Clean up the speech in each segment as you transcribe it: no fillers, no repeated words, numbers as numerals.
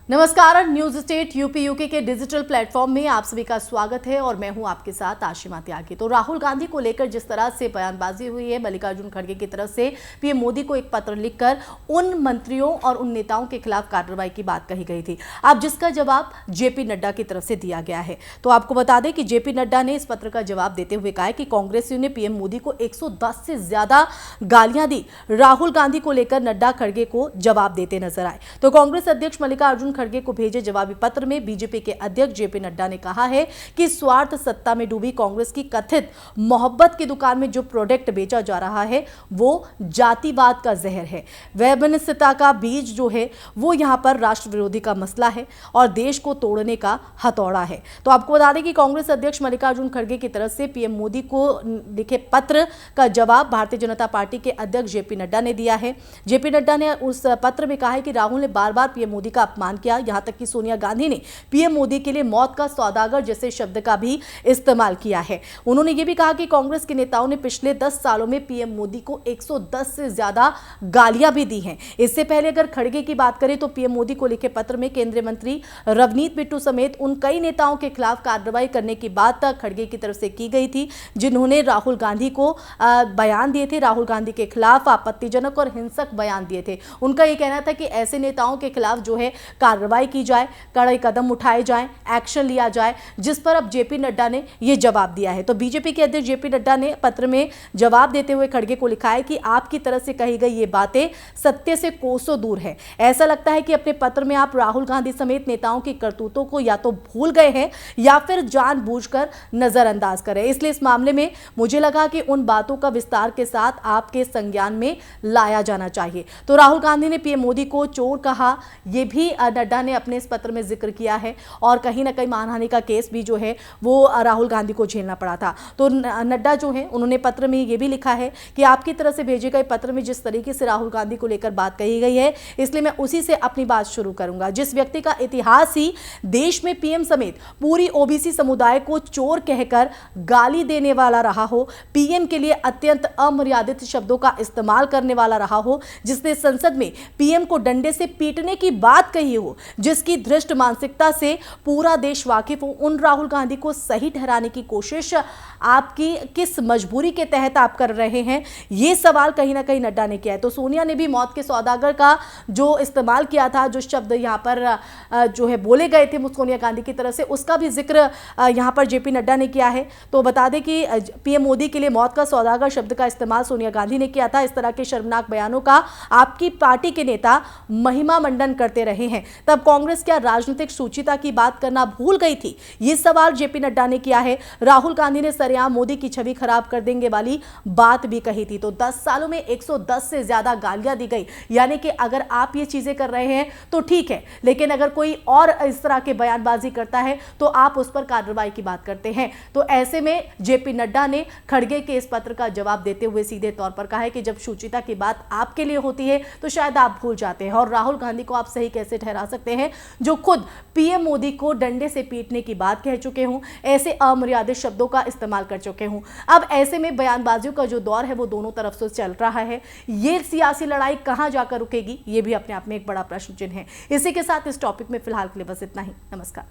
नमस्कार। News state UP UK के digital platform में आप सभी का स्वागत है और मैं हूं आपके साथ आशिमा त्यागी। तो राहुल गांधी को लेकर जिस तरह से बयानबाजी हुई है मल्लिकार्जुन खड़गे की तरफ से पीएम मोदी को एक पत्र लिखकर उन मंत्रियों और उन नेताओं के खिलाफ कार्रवाई की बात कही गई थी, अब जिसका जवाब जेपी नड्डा की तरफ से दिया गया है। तो आपको बता दें कि जेपी नड्डा ने इस पत्र का जवाब देते हुए कहा है कि कांग्रेसियों ने पीएम मोदी को 110 से ज्यादा गालियां दी। राहुल गांधी को लेकर नड्डा खड़गे को जवाब देते नजर आए। तो कांग्रेस अध्यक्ष मल्लिकार्जुन खड़गे को भेजे जवाबी पत्र में बीजेपी के अध्यक्ष जेपी नड्डा ने कहा है कि स्वार्थ सत्ता में डूबी कांग्रेस की कथित मोहब्बत की दुकान में जो प्रोडक्ट बेचा जा रहा है वो जातिवाद का जहर है। वैमनस्यता का बीज जो है वो यहां पर राष्ट्र विरोधी का मसला है और देश को तोड़ने का हथौड़ा है। तो आपको बता दें कि कांग्रेस अध्यक्ष मल्लिकार्जुन खड़गे की तरफ से पीएम मोदी को लिखे पत्र का जवाब भारतीय जनता पार्टी के अध्यक्ष जेपी नड्डा ने दिया है। जेपी नड्डा ने उस पत्र में कहा है कि राहुल ने बार बार पीएम मोदी का अपमान किया, यहां तक कि सोनिया गांधी ने पीएम मोदी के लिए मौत का सौदागर जैसे शब्द का भी इस्तेमाल किया है। उन्होंने यह भी कहा कि कांग्रेस के नेताओं ने पिछले 10 सालों में पीएम मोदी को 110 से ज्यादा गालियां भी दी हैं। इससे पहले अगर खड़गे की बात करें तो पीएम मोदी को लिखे पत्र में केंद्रीय मंत्री रवनीत बिट्टू समेत उन कई नेताओं के खिलाफ कार्रवाई करने की बात खड़गे की तरफ से की गई थी, जिन्होंने राहुल गांधी को बयान दिए थे, राहुल गांधी के खिलाफ आपत्तिजनक और हिंसक बयान दिए थे। उनका यह कहना था कि ऐसे नेताओं के खिलाफ जो है कार्रवाई की जाए, कड़े कदम उठाए जाएं, एक्शन लिया जाए, जिस पर अब जेपी नड्डा ने यह जवाब दिया है। तो बीजेपी के अध्यक्ष जेपी नड्डा ने पत्र में जवाब देते हुए खड़गे को लिखा है कि आपकी तरफ से कही गई ये बातें सत्य से कोसों दूर है। ऐसा लगता है कि अपने पत्र में आप राहुल गांधी समेत नेताओं की करतूतों को या तो भूल गए हैं या फिर जानबूझकर नजरअंदाज कर रहे हैं। इसलिए इस मामले में मुझे लगा कि उन बातों का विस्तार के साथ आपके संज्ञान में लाया जाना चाहिए। तो राहुल गांधी ने पीएम मोदी को चोर कहा, यह भी नड्डा ने अपने इस पत्र में जिक्र किया है और कहीं ना कहीं मानहानि का केस भी जो है वो राहुल गांधी को झेलना पड़ा था। तो नड्डा जो है उन्होंने पत्र में यह भी लिखा है कि आपकी तरफ से भेजे गए पत्र में जिस तरीके से राहुल गांधी को लेकर बात कही गई है, इसलिए मैं उसी से अपनी बात शुरू करूंगा। जिस व्यक्ति का इतिहास ही देश में पीएम समेत पूरी ओबीसी समुदाय को चोर कहकर गाली देने वाला रहा हो, पीएम के लिए अत्यंत अमर्यादित शब्दों का इस्तेमाल करने वाला रहा हो, जिसने संसद में पीएम को डंडे से पीटने की बात कही हो, जिसकी धृष्ट मानसिकता से पूरा देश वाकिफ हो, उन राहुल गांधी को सही ठहराने की कोशिश आपकी किस मजबूरी के तहत आप कर रहे हैं, यह सवाल कहीं ना कहीं नड्डा ने किया है। तो सोनिया ने भी मौत के सौदागर का जो इस्तेमाल किया था, जो शब्द यहां पर जो है बोले गए थे सोनिया गांधी की तरफ से, उसका भी जिक्र यहां पर जेपी नड्डा ने किया है। तो बता दें कि पीएम मोदी के लिए मौत का सौदागर शब्द का इस्तेमाल सोनिया गांधी ने किया था। इस तरह के शर्मनाक बयानों का आपकी पार्टी के नेता महिमा मंडन करते रहे हैं। तब कांग्रेस क्या राजनीतिक सूचिता की बात करना भूल गई थी? यह सवाल जेपी नड्डा ने किया है। राहुल गांधी ने सरेआम मोदी की छवि खराब कर देंगे वाली बात भी कही थी। तो 10 सालों में 110 से ज्यादा गालियां दी गई, यानी कि अगर आप ये चीजें कर रहे हैं तो ठीक है, लेकिन अगर कोई और इस तरह के बयानबाजी करता है तो आप उस पर कार्रवाई की बात करते हैं। तो ऐसे में जेपी नड्डा ने खड़गे के इस पत्र का जवाब देते हुए सीधे तौर पर कहा है कि जब सूचिता की बात आपके लिए होती है तो शायद आप भूल जाते हैं, और राहुल गांधी को आप सही कैसे ठहरा सकते हैं जो खुद पीएम मोदी को डंडे से पीटने की बात कह चुके हों, ऐसे अमर्यादित शब्दों का इस्तेमाल कर चुके हों। अब ऐसे में बयानबाजियों का जो दौर है वो दोनों तरफ से चल रहा है। ये सियासी लड़ाई कहां जाकर रुकेगी, ये भी अपने आप में एक बड़ा प्रश्न चिन्ह है। इसी के साथ इस टॉपिक में फिलहाल के लिए बस इतना ही। नमस्कार।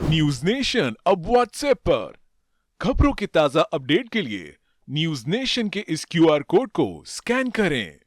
न्यूज नेशन अब व्हाट्सएप पर खबरों की ताजा अपडेट के लिए न्यूज नेशन के इस क्यूआर कोड को स्कैन करें।